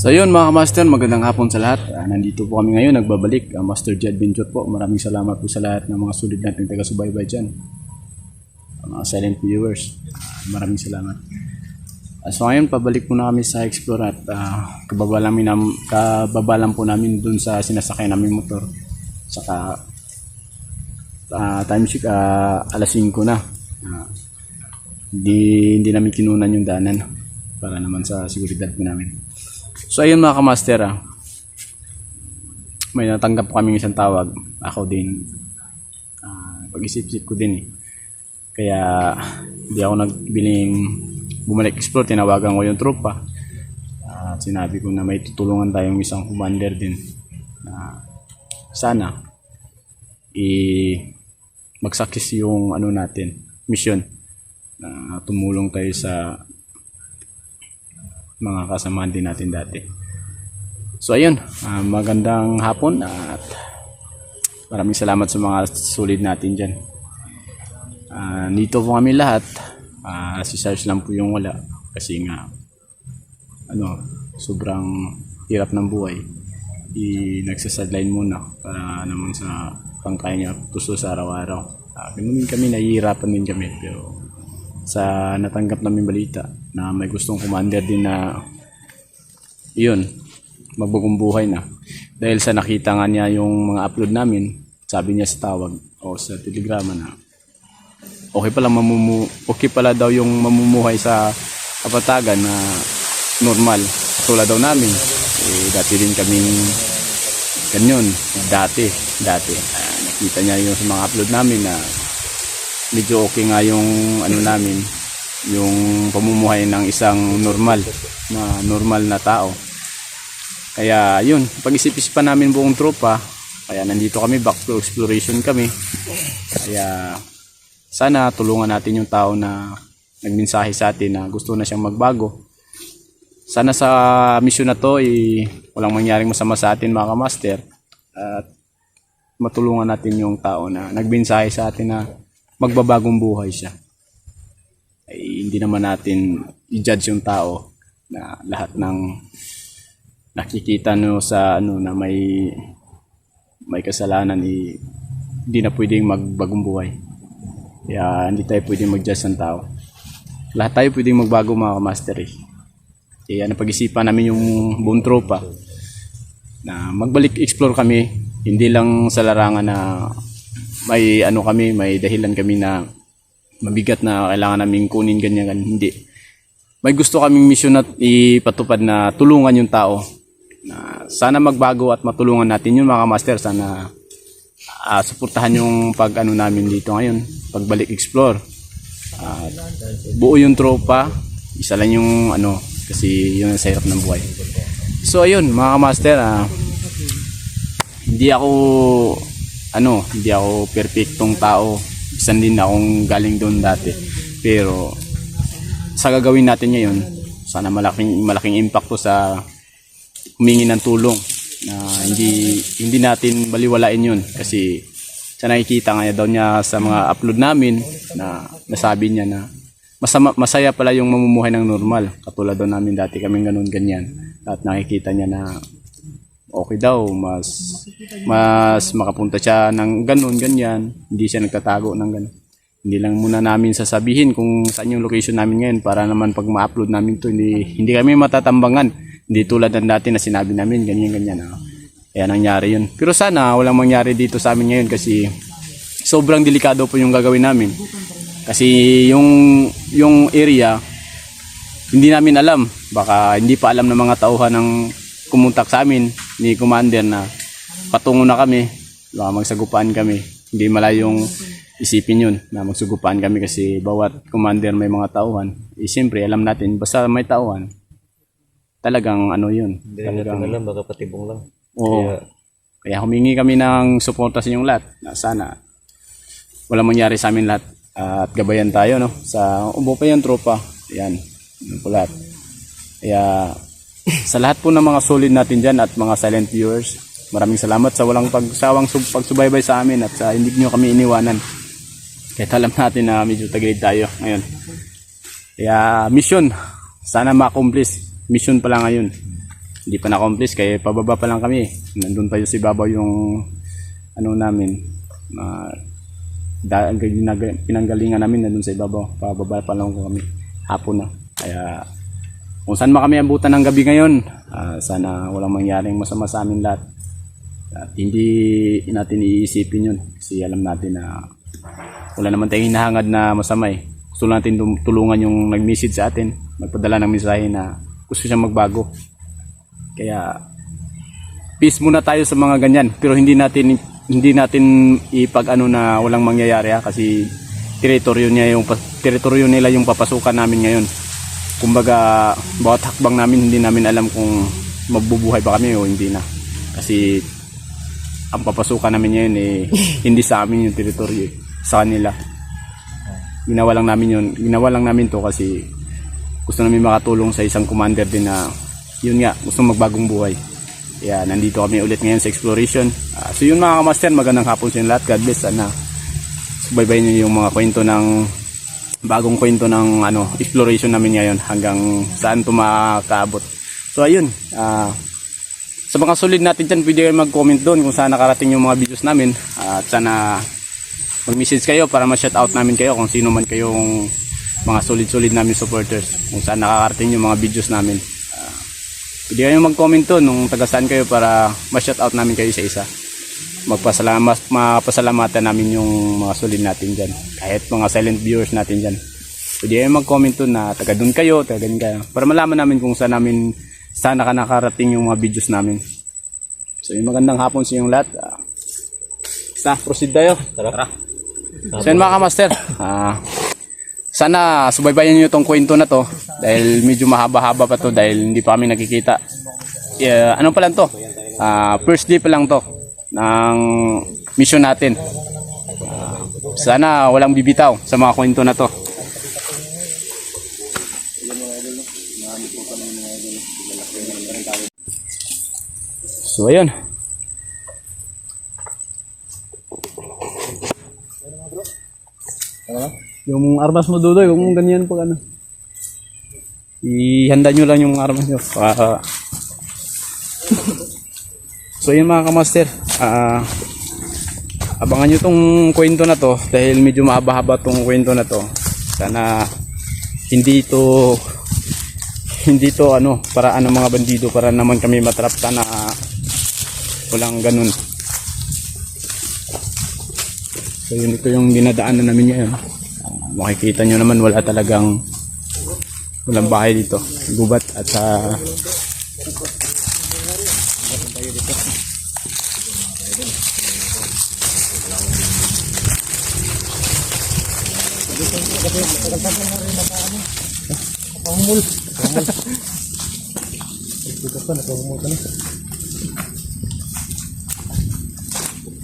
So yun mga master, magandang hapon sa lahat. Nandito po kami ngayon, nagbabalik. Master G Adventure po. Maraming salamat po sa lahat ng mga sulit nating taga-subaybay dyan. Mga silent viewers, maraming salamat. So ngayon, pabalik po na kami sa Explore at kababa lang po namin dun sa sinasakay namin motor. Saka time check, alas 5 na. Hindi namin kinunan yung daanan para naman sa seguridad po namin. So ayun mga kamaster, may natanggap po kami isang tawag. Ako din, pag-isip-isip ko din Kaya hindi ako nagbiling bumalik explore, tinawagan ko yung tropa. At sinabi ko na may tutulungan tayong isang commander din. Sana mag-success yung natin, mission. Tumulong tayo sa mga kasamahan din natin dati. So ayun, magandang hapon at maraming salamat sa mga solid natin dyan. Dito po kami lahat, si Sarge lang po yung wala kasi nga sobrang hirap ng buhay. Nagsasadline muna para naman sa pangkaya niya tuso sa araw-araw. Kami nahihirapan din kami, pero sa natanggap namin balita na may gustong commander din na yun, magbagong buhay na. Dahil sa nakita nga niya yung mga upload namin, sabi niya sa tawag o sa telegrama na okay pala daw yung mamumuhay sa kapatagan na normal. Katulad daw namin. Dati din kaming ganyan. Dati. Nakita niya yung sa mga upload namin na medyo okay nga yung namin, yung pamumuhay ng isang normal na tao. Kaya yun, pag-isip-isipan namin buong tropa, kaya nandito kami, back to exploration kami. Kaya sana tulungan natin yung tao na nagmensahe sa atin na gusto na siyang magbago. Sana sa mission na to walang mangyaring masama sa atin mga kamaster, at matulungan natin yung tao na nagmensahe sa atin na magbabagong buhay siya. Hindi naman natin i-judge yung tao na lahat ng nakikita sa na may kasalanan hindi na pwedeng magbagong buhay. Kaya hindi tayo pwedeng mag-judge ng tao. Lahat tayo pwedeng magbago mga kamaster. Kaya napag-isipan namin yung buong tropa na magbalik explore kami, hindi lang sa larangan na may may dahilan kami na mabigat na kailangan naming kunin ganyan. Hindi. May gusto kaming mission na ipatupad na tulungan yung tao. Na sana magbago at matulungan natin yung mga master. Sana suportahan yung namin dito ngayon. Pagbalik explore. Buo yung tropa. Isa lang yung kasi yun ang hirap ng buhay. So ayun mga master, hindi ako perfectong tao. Isan din akong galing doon dati. Pero sa gagawin natin ngayon, sana malaking impacto sa humingi ng tulong na hindi natin baliwalain yun. Kasi sa nakikita nga daw niya sa mga upload namin na nasabi niya na masaya pala yung mamumuhay ng normal. Katulad daw namin dati kaming ganyan. At nakikita niya na okay daw, mas makapunta siya ng ganyan, hindi siya nagtatago ng ganun. Hindi lang muna namin sasabihin kung saan yung location namin ngayon para naman pag ma-upload namin to, hindi kami matatambangan. Hindi tulad ng dati na sinabi namin ganyan. Kaya nangyari yun. Pero sana walang mangyari dito sa amin ngayon kasi sobrang delikado po yung gagawin namin. Kasi yung area, hindi namin alam. Baka hindi pa alam ng mga tauhan ng kumontak sa amin ni commander na patungo na kami, baka magsagupaan kami. Hindi malayong isipin yun na magsugupaan kami kasi bawat commander may mga tauhan. Siyempre alam natin, basta may tauhan, talagang yun. Hindi natin alam, baka patibong lang. Oo. Kaya humingi kami ng suporta sa inyong lahat na sana walang mangyari sa amin lahat at gabayan tayo sa ubo pa yung tropa. Yan, yun po lahat. Kaya sa lahat po ng mga solid natin dyan at mga silent viewers, maraming salamat sa walang pagsawang pagsubaybay sa amin at sa hindi nyo kami iniwanan. Kahit alam natin na medyo tagilid tayo ngayon. Kaya mission, sana ma-accomplish. Mission pala ngayon. hindi pa na-accomplish kaya pababa pa lang kami. Nandun pa yung si Babaw yung ano namin, pinanggalingan namin nandun sa ibabaw. Pababa pa lang kami hapon na. Kaya kung saan man kami abutan ng gabi ngayon, sana walang mangyaring masama sa amin lahat. At hindi natin iisipin yun kasi alam natin na wala naman tayong hinahangad na masama eh. Gusto natin tulungan yung nag-message sa atin, magpadala ng mensahe na gusto siyang magbago. Kaya peace muna tayo sa mga ganyan, pero hindi natin ipag-ano na walang mangyayari kasi teritoryo nila yung papasukan namin ngayon. Kumbaga bawat hakbang namin hindi namin alam kung magbubuhay ba kami o hindi na. Kasi ang papasukan namin ngayon hindi sa amin yung teritoryo, sa kanila. Ginawa lang namin to kasi gusto namin makatulong sa isang commander din na yun nga, gusto magbagong buhay. Kaya nandito kami ulit ngayon sa exploration. So yun mga kamaster, magandang hapon sa inyo lahat. God bless. Subaybayin niyo yung mga kwento ng bagong kwento ng exploration namin ngayon hanggang saan ito makakaabot. So ayun, sa mga solid natin dyan, pwede kayo mag-comment doon kung saan nakarating yung mga videos namin. At sana mag-message kayo para ma-shoutout namin kayo kung sino man kayong mga solid namin supporters. Kung saan nakakarating yung mga videos namin. Pwede kayo mag-comment doon nung taga saan kayo para ma-shoutout namin kayo sa isa. Mapasalamatan namin yung mga solid natin dyan. Kahit mga silent viewers natin dyan. Pwede kayo mag-comment doon na taga doon kayo, taga doon kayo. Para malaman namin kung saan nakarating yung mga videos namin. So yung magandang hapon sa inyong lahat. Proceed tayo. Tara. So yun mga kamaster. Sana subaybayan nyo itong kwento na to dahil medyo mahaba-haba pa to dahil hindi pa kami nakikita. Ano pa lang to? First day pa lang to ng mission natin. Sana walang bibitaw sa mga kwento na to. So ayun. Yung armas mo Dudoy, kung ganyan pag ihanda nyo lang yung armas nyo. So yun mga kamaster, abangan nyo tong kwento na to dahil medyo mahaba-haba tong kwento na to. Sana hindi to paraan ng mga bandido para naman kami matrap. Sana walang ganun. So yun, ito yung dinadaanan namin ngayon. Makikita nyo naman walang bahay dito, gubat at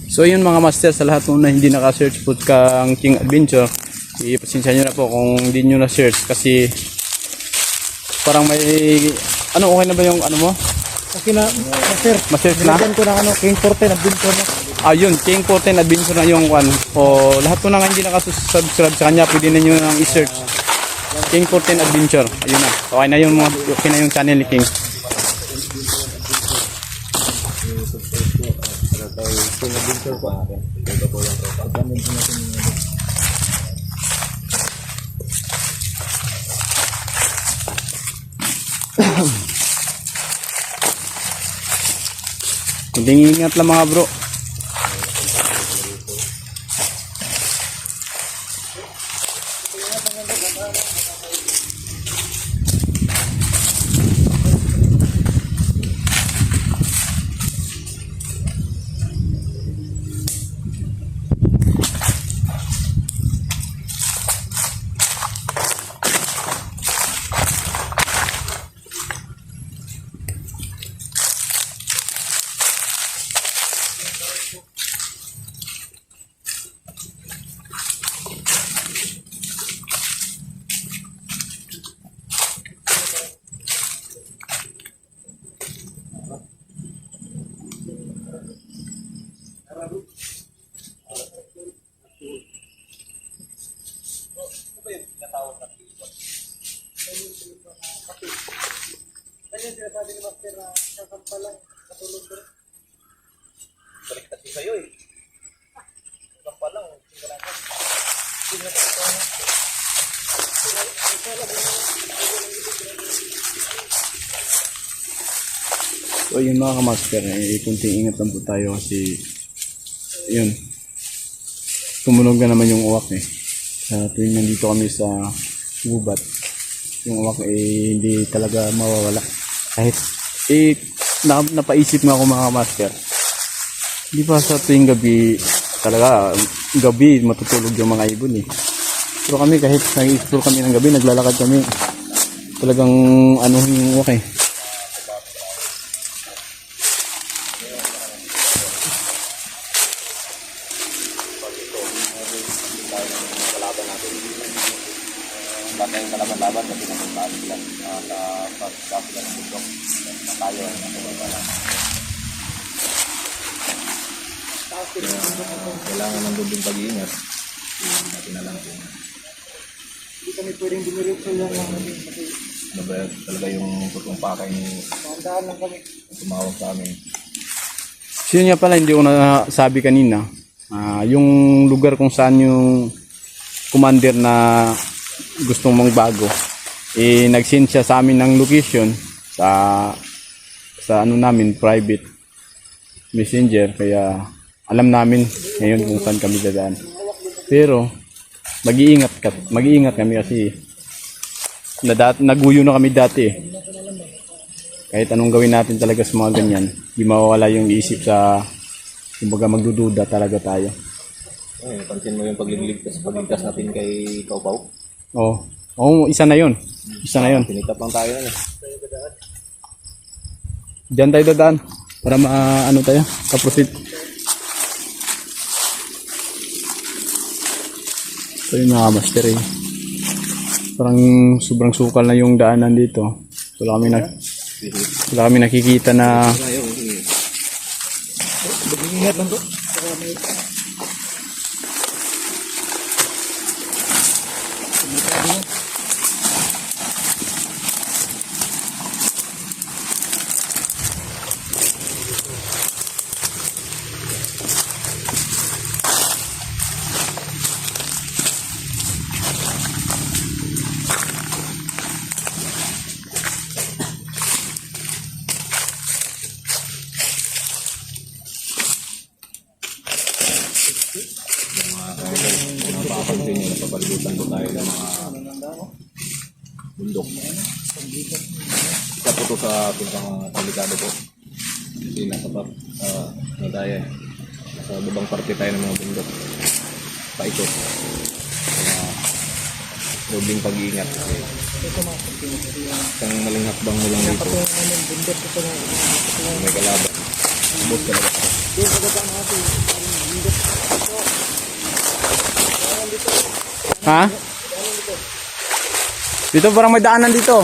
So yun mga master, sa lahat na hindi naka-search po kang King Adventure, ipasensya nyo na po kung hindi nyo na-search kasi parang may okay na ba yung mo? Okay na, master. Ma-search na? Nilagyan ko ng King 14 Adventure na. Yun, King 14 Adventure na yung o lahat po na hindi nakasubscribe sa kanya, pwede na nyo nang i-search King 14 Adventure. Ayun na, okay na yung channel ni King. Kunting ingat lang mga bro. So yun mga kamaster, kunting ingat lang po tayo kasi yun, tumunog na naman yung uwak sa tuwing nandito kami sa gubat, yung uwak hindi talaga mawawala kahit napaisip nga ako mga kamaster, di ba sa tuwing gabi talaga, gabi matutulog yung mga ibon pero kami kahit nag-explore kami ng gabi, naglalakad kami, talagang ano yung uwak Bata yung kalaban-laban kasi napuntaan sila sa pagkakila ng bundok na tayo ay nakababa lang. Kailangan ng bundong pag-iingat. Natin na lang kung Hindi kami pwedeng dumiretso lang lang namin kasi ano ba talaga yung putong pakay ni mahandaan lang kami. tumawag sa amin. Sino niya pala hindi ko nasabi kanina, yung lugar kung saan yung commander na gustong mong bago, nag-send siya sa amin ng location sa ano namin, private messenger, kaya alam namin ngayon kung saan kami dadaan. Pero mag-iingat kami kasi naguyo na kami dati Kahit anong gawin natin talaga sa mga ganyan, di mawawala yung isip sa, kumbaga magdududa talaga tayo. Ay, pansin mo yung pagligtas natin kay Kaupaw? Oo, isa na yun. Isa na yun. Tinitap lang tayo na. Diyan tayo dadaan para ano tayo, kaproceed. So yun mga master parang sobrang sukal na yung daanan dito. Wala kami nakikita na Ingat lang to. Napapansin nyo, napapalibutan po tayo ng mga bundok. Isa po ito sa pinakang delikado po. Kasi nasa nadaya. Sa babang parte tayo ng mga bundok. Paikot. Kaya dobling pag-iingat. Kasi isang maling hakbang mo lang dito. May kalaban. Bus talaga. ha? Dito parang may daanan dito.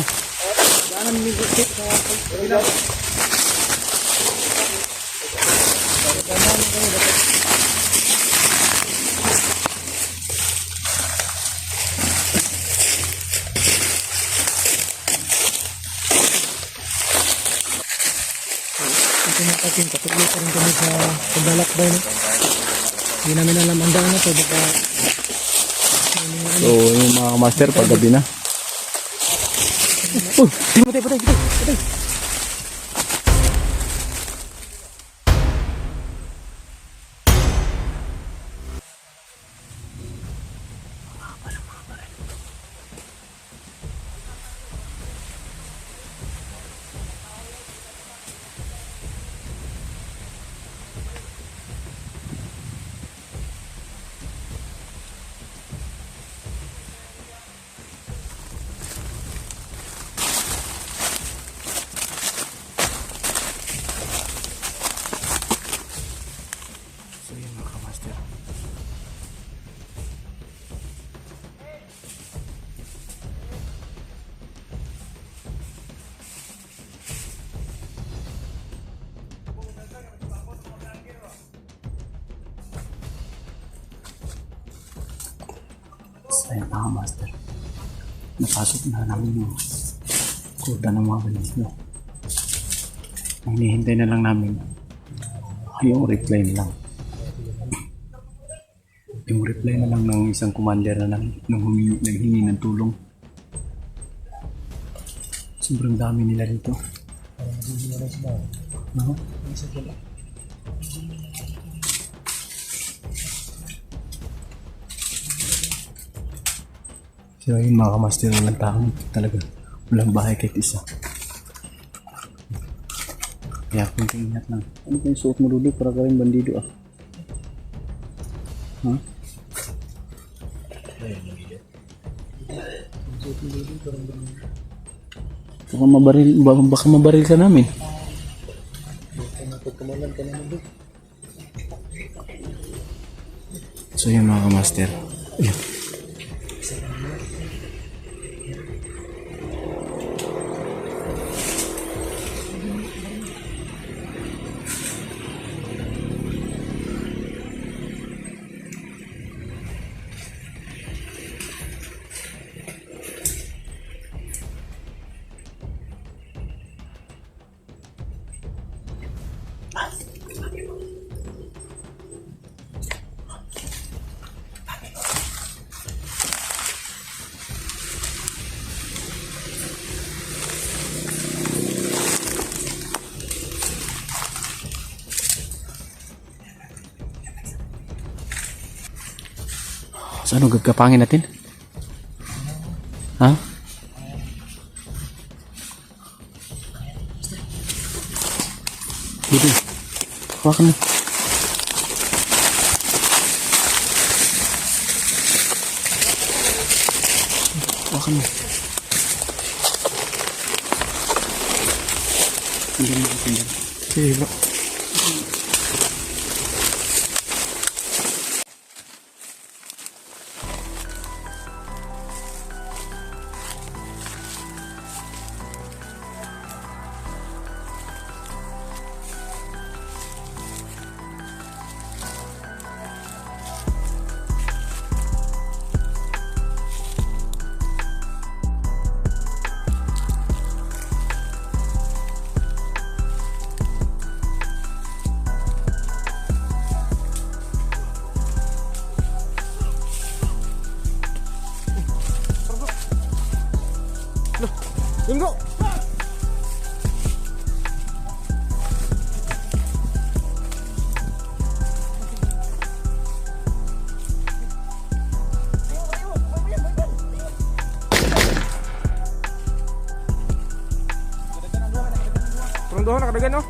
Ito na atin, patuloy pa rin kami sa paglalakbay. No? Hindi namin alam ang daan na to. Baka So yung mga master pag gabi na. Patay. So yun mga master. So yun mga master. Napasok na namin yung kurda ng mga ganito. Ang hinihintay na lang namin yung reply na lang. Yung reply na lang ng isang commander na naghingi ng tulong. Sobrang dami nila dito. No? So yun mga kamaster, walang taong talaga. Walang bahay kahit isa. Kaya kunting ingat lang. Ano pa yung suot mo, Rudy? Para ka rin bandido ah. Ha? Baka mabaril ka namin. So yun mga kamaster. Ayun. So ano gagkapangin natin? Ha? Dito. Hawakan mo. Hawakan mo. Hindi mo tingnan. Sige bro. Tunggu. Turun doon, nakadagan no?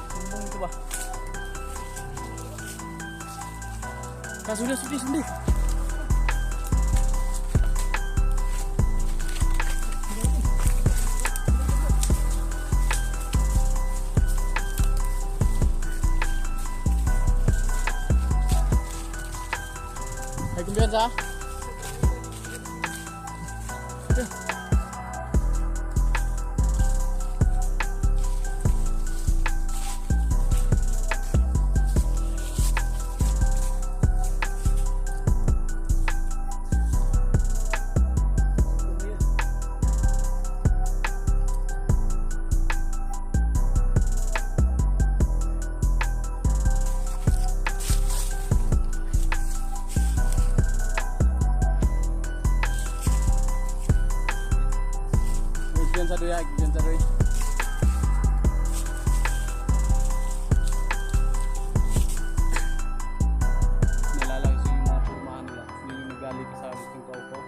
Tumbong itu ba? Sudah, sudah. Hay kumpiyansa. Diyan sa doy. Nalalaki sa yung mga purumahan nila. Hindi yung nagali ka sa ating kaupaw.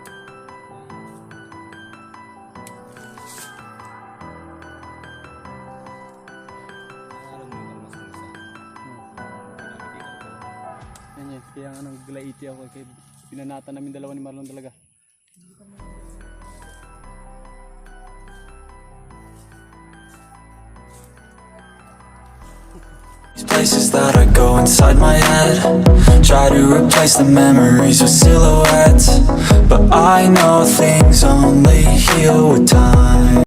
Yan yan. Kaya nga nag-glaiti ako. Kaya pinanata namin dalawa ni Marlon talaga. Places that I go inside my head, try to replace the memories with silhouettes, but I know things only heal with time.